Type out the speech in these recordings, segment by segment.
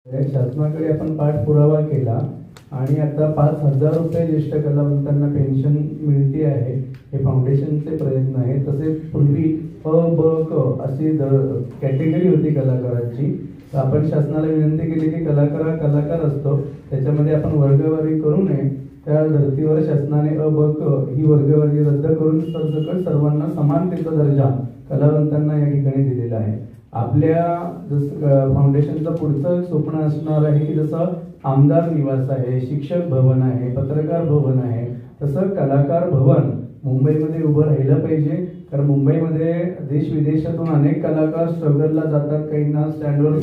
शासनाकडे आपण पाठपुरावा केला आणि आता 5,000 रुपये ज्येष्ठ कलावंतांना पेन्शन मिळते आहे. हे फाउंडेशनचे प्रयत्न आहे. तसेच पूर्वी अ ब क अशी कॅटेगरी होती कलाकारांची. तर आपण शासनाला विनंती केली की कलाकार असतो त्याच्यामध्ये आपण वर्गवारी करू नये. त्या धर्तीवर शासनाने अ ब क ही वर्गवारी रद्द करून सरसकट सर्वांना समानतेचा दर्जा कलावंतांना या ठिकाणी दिलेला आहे. आपल्या जसं फाउंडेशनचं पुढचं स्वप्न असणार आहे की जसं आमदार निवास आहे, शिक्षक भवन आहे, पत्रकार भवन आहे, तसं कलाकार भवन मुंबईमध्ये उभं राहिलं पाहिजे. कारण मुंबईमध्ये देश विदेशातून अनेक कलाकार स्ट्रगलला जातात. काहींना स्टँडवर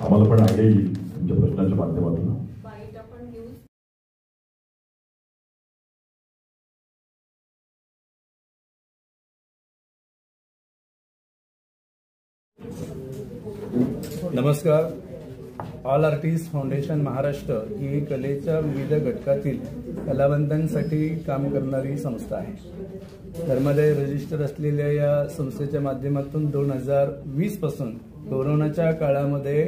आम्हाला पण आयडिया येईल तुमच्या प्रश्नाच्या माध्यमातून. नमस्कार. ऑल आर्टिस्ट फाउंडेशन महाराष्ट्र ही कलेच्या विविध घटकातील कलावंतांसाठी काम करणारी संस्था आहे. धर्मादाय रजिस्टर असलेल्या या संस्थेच्या माध्यमातून 2020 पासून कोरोनाच्या काळामध्ये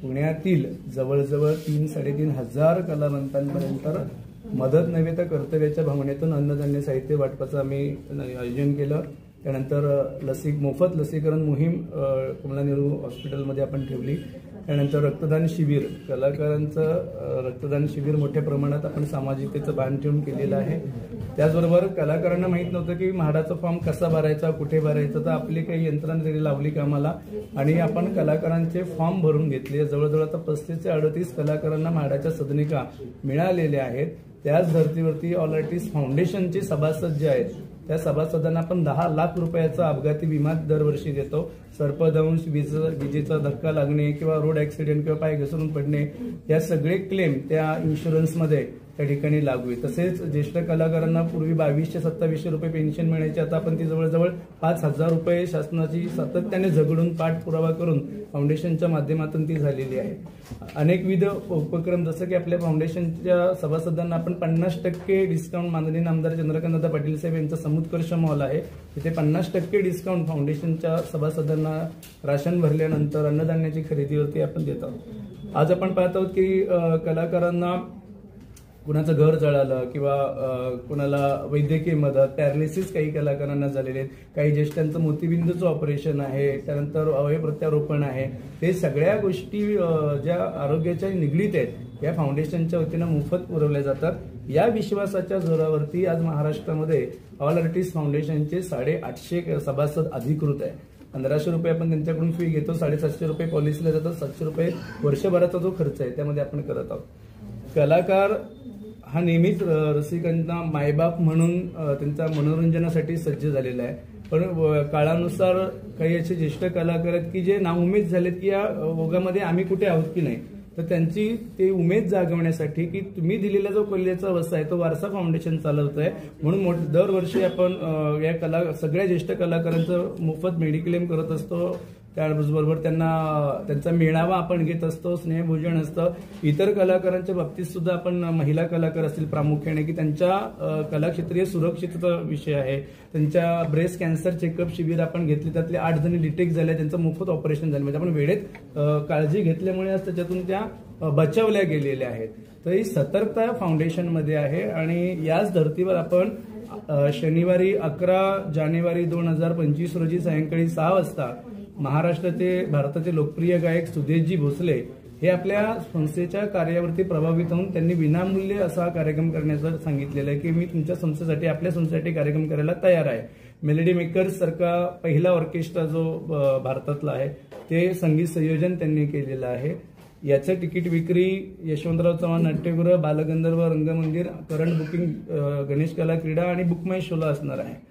पुण्यातील जवळजवळ 3-3.5 हजार कलावंतांपर्यंत मदत नव्हे तर कर्तव्याच्या भावनेतून अन्नधान्य साहित्य वाटपाचं आम्ही आयोजन केलं. त्यानंतर मोफत लसीकरण मोहीम कमला नेहरू हॉस्पिटलमध्ये आपण ठेवली. त्यानंतर रक्तदान शिबिर, कलाकारांचं रक्तदान शिबिर मोठ्या प्रमाणात आपण सामाजिकतेचं भान ठेवून केलेलं आहे. त्याचबरोबर कलाकारांना माहीत नव्हतं की म्हाडाचा फॉर्म कसा भरायचा, कुठे भरायचा, तर आपली काही यंत्रणा तरी लावली कामाला आणि आपण कलाकारांचे फॉर्म भरून घेतले. जवळजवळ आता 35 ते 38 कलाकारांना म्हाडाच्या सदनिका मिळालेल्या आहेत. त्याच धर्तीवरती ऑल आर्टिस्ट फाउंडेशनचे सभासद जे आहेत त्या सभासदांना आपण 10 लाख रुपयाचा अपघाती विमा दरवर्षी देतो. सर्पदंश, विजेचा धक्का लागणे किंवा रोड ऍक्सिडेंट किंवा पाय घसरून पडणे या सगळे क्लेम त्या इन्शुरन्समध्ये त्या ठिकाणी लागू आहे. तसेच ज्येष्ठ कलाकारांना पूर्वी 2200-2700 रुपये पेन्शन मिळायची, आता आपण ती जवळजवळ 5,000 रुपये शासनाची सातत्याने झगडून पाठपुरावा करून फाउंडेशनच्या माध्यमातून ती झालेली आहे. अनेकविध उपक्रम जसं की आपल्या फाउंडेशनच्या सभासदांना आपण 50% डिस्काउंट, माननीय आमदार चंद्रकांतदादा पाटील साहेब यांचा समुत्कर्ष मॉल आहे तिथे 50% डिस्काउंट फाउंडेशनच्या सभासदांना राशन भरल्यानंतर अन्नधान्याची खरेदीवरती आपण देत आहोत. आज आपण पाहत आहोत की कलाकारांना कुणाचं घर जळालं किंवा कुणाला वैद्यकीय मदत, पॅरालिसिस काही कलाकारांना झालेले आहेत, काही ज्येष्ठांचं मोतीबिंदूचं ऑपरेशन आहे, त्यानंतर अवयव प्रत्यारोपण आहे. ते सगळ्या गोष्टी ज्या आरोग्याच्या निगडीत आहेत या फाउंडेशनच्या वतीनं मोफत पुरवल्या जातात. या विश्वासाच्या जोरावरती आज महाराष्ट्रामध्ये ऑल आर्टिस्ट फाउंडेशनचे 850 सभासद अधिकृत आहे. 1500 रुपये आपण त्यांच्याकडून फी घेतो, 750 रुपये पॉलिसीला जातात, 700 रुपये वर्षभराचा जो खर्च आहे त्यामध्ये आपण करत आहोत. कलाकार हा नेहमीच रसिकांना मायबाप म्हणून त्यांच्या मनोरंजनासाठी सज्ज झालेला आहे. पण काळानुसार काही असे ज्येष्ठ कलाकार आहेत की जे नाउमेद झालेत की या ओघामध्ये आम्ही कुठे आहोत की नाही, तर त्यांची ते उमेद जागवण्यासाठी की तुम्ही दिलेला जो कलेचा वसा आहे तो वारसा फाउंडेशन चालवत आहे. म्हणून दरवर्षी आपण या सगळ्या ज्येष्ठ कलाकारांचं मोफत मेडिक्लेम करत असतो. त्याचबरोबर त्यांचा मेळावा आपण घेत असतो, स्नेहभोजन असतं. इतर कलाकारांच्या बाबतीत सुद्धा आपण महिला कलाकार असतील प्रामुख्याने की त्यांच्या कलाक्षेत्रीय सुरक्षितता विषय आहे. त्यांच्या ब्रेस्ट कॅन्सर चेकअप शिबिर आपण घेतले, त्यातले 8 जणी डिटेक्ट झाल्या, त्यांचं मोफत ऑपरेशन झालं. म्हणजे आपण वेळेत काळजी घेतल्यामुळे आज त्याच्यातून त्या बचावल्या गेलेल्या आहेत. तर ही सतर्कता फाउंडेशनमध्ये आहे आणि याच धर्तीवर आपण शनिवारी 11 जानेवारी 2025 रोजी सायंकाळी 6 वाजता महाराष्ट्राचे भारताचे लोकप्रिय गायक सुदेशजी भोसले हे आपल्या संस्थेच्या कार्यावरती प्रभावित होऊन त्यांनी विनामूल्य असा कार्यक्रम करण्याचं सांगितलेलं आहे की मी तुमच्या संस्थेसाठी, आपल्या संस्थेसाठी कार्यक्रम करायला तयार आहे. मेलडी मेकर्स सारखा पहिला ऑर्केस्ट्रा जो भारतातला आहे ते संगीत संयोजन त्यांनी केलेलं आहे. याचं तिकीट विक्री यशवंतराव चव्हाण नाट्यगृह, बालगंधर्व रंगमंदिर, करंट बुकिंग गणेश कला क्रीडा आणि बुक माय शोला असणार आहे.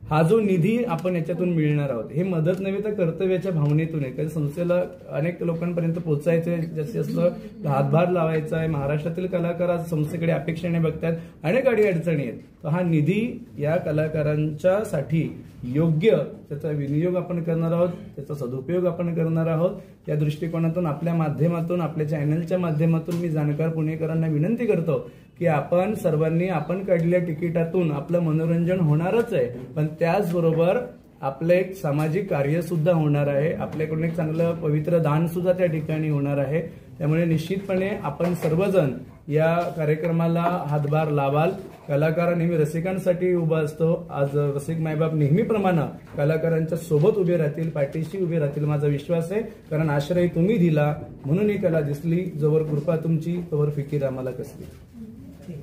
हा जो निधी आपण याच्यातून मिळणार आहोत हे मदत नव्हे तर कर्तव्याच्या भावनेतून आहे. कारण संस्थेला अनेक लोकांपर्यंत पोहोचायचं आहे, जास्तीत जास्त हातभार लावायचा आहे. महाराष्ट्रातील कलाकार आज संस्थेकडे अपेक्षेने बघतात, अनेक अडचणी आहेत. तर हा निधी या कलाकारांच्यासाठी योग्य त्याचा विनियोग आपण करणार आहोत, त्याचा सदुपयोग आपण करणार आहोत. या दृष्टिकोनातून आपल्या माध्यमातून, आपल्या चॅनलच्या माध्यमातून मी जाणकार पुणेकरांना विनंती करतो की आपण सर्वांनी आपण काढलेल्या तिकिटातून आपलं मनोरंजन होणारच आहे, पण त्याचबरोबर आपलं एक सामाजिक कार्य सुद्धा होणार आहे, आपल्याकडून एक चांगलं पवित्र दान सुद्धा त्या ठिकाणी होणार आहे। त्यामुळे निश्चितपणे आपण सर्वजण या कार्यक्रमाला हातभार लावाल। कलाकार नेहमी रसिकांसाठी उभा असतो, आज रसिक मायबाप नेहमीप्रमाणे कलाकारांच्या सोबत उभे राहतील, पाठीशी उभे राहतील माझा विश्वास आहे। कारण आश्रय तुम्ही दिला म्हणून ही कला दिसली, जोवर कृपा तुमची तोवर फिकीर आम्हाला कसली।